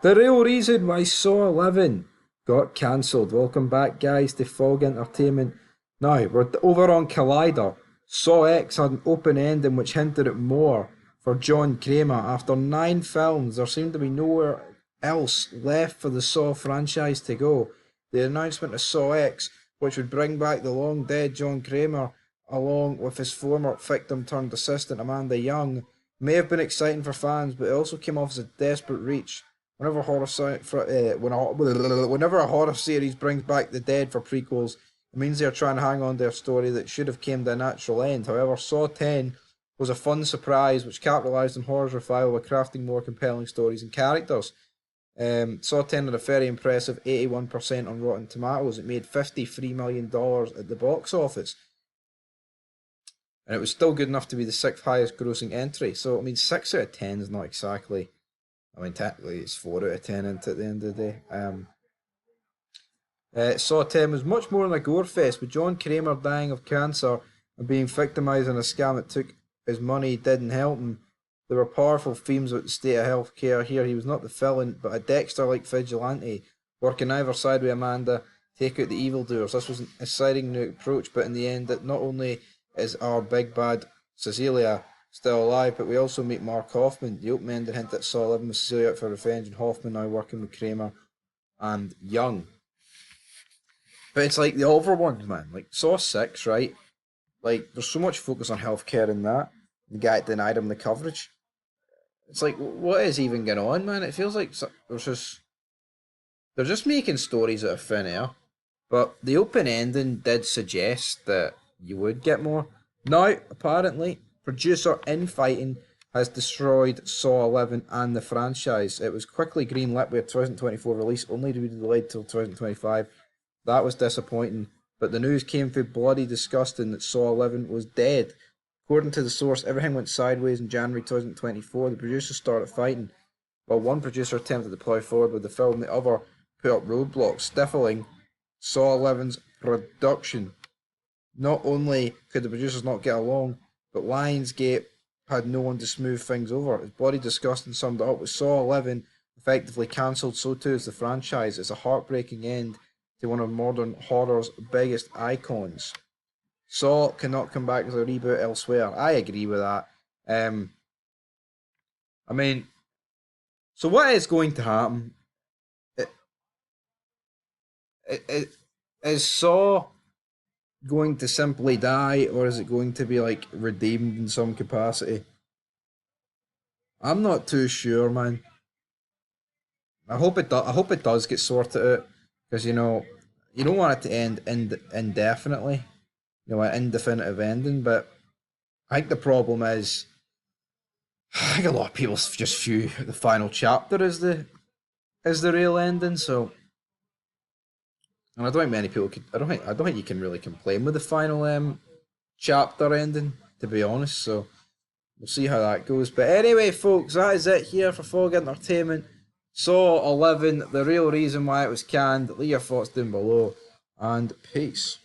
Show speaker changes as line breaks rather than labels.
The real reason why Saw 11 got cancelled. Welcome back, guys, to Fog Entertainment. Now, we're over on Collider. Saw X had an open ending which hinted at more for John Kramer. After 9 films, there seemed to be nowhere else left for the Saw franchise to go. The announcement of Saw X, which would bring back the long dead John Kramer, along with his former victim turned assistant Amanda Young, may have been exciting for fans, but it also came off as a desperate reach. Whenever a horror series brings back the dead for prequels, it means they're trying to hang on to a story that should have came to a natural end. However, Saw 10 was a fun surprise which capitalised on horror's revival by crafting more compelling stories and characters. Saw 10 had a very impressive 81% on Rotten Tomatoes. It made $53 million at the box office. And it was still good enough to be the 6th highest grossing entry. So, I mean, 6 out of 10 is not exactly... I mean, technically it's 4 out of 10 at the end of the day. Saw 10 was much more than a gore fest, with John Kramer dying of cancer and being victimised in a scam that took his money didn't help him. There were powerful themes about the state of healthcare here. He was not the villain, but a Dexter-like vigilante, working either side with Amanda, take out the evildoers. This was an exciting new approach, but in the end, that not only is our big bad Cecilia still alive, but we also meet Mark Hoffman. The open-ended hint that Saw 11 was Cecilia out for revenge, and Hoffman now working with Kramer and Young. But it's like the other ones, man. Like Saw 6, right? Like, there's so much focus on healthcare in that. The guy denied him the coverage. It's like, what is even going on, man? It feels like they're just making stories out of thin air. But the open ending did suggest that you would get more. Now, apparently, producer Infighting has destroyed Saw 11 and the franchise. It was quickly greenlit with a 2024 release, only to be delayed till 2025. That was disappointing, but the news came through bloody disgusting that Saw 11 was dead. According to the source, everything went sideways in January 2024. The producers started fighting. While one producer attempted to plough forward with the film, the other put up roadblocks, stifling Saw 11's production. Not only could the producers not get along, but Lionsgate had no one to smooth things over. As bloody disgusting summed it up, with Saw 11 effectively cancelled, so too is the franchise. It's a heartbreaking end to one of modern horror's biggest icons. Saw cannot come back as a reboot elsewhere. I agree with that. I mean, so what is going to happen? Is Saw going to simply die, or is it going to be like redeemed in some capacity? I'm not too sure, man. I hope it does. I hope it does get sorted out, because you don't want it to end indefinitely. You know, an indefinitive ending. But I think the problem is, I think a lot of people just view the final chapter as the real ending. So, and I don't think many people could. I don't think you can really complain with the final chapter ending, to be honest. So we'll see how that goes. But anyway, folks, that is it here for Fog Entertainment. Saw 11, the real reason why it was canned. Leave your thoughts down below, and peace.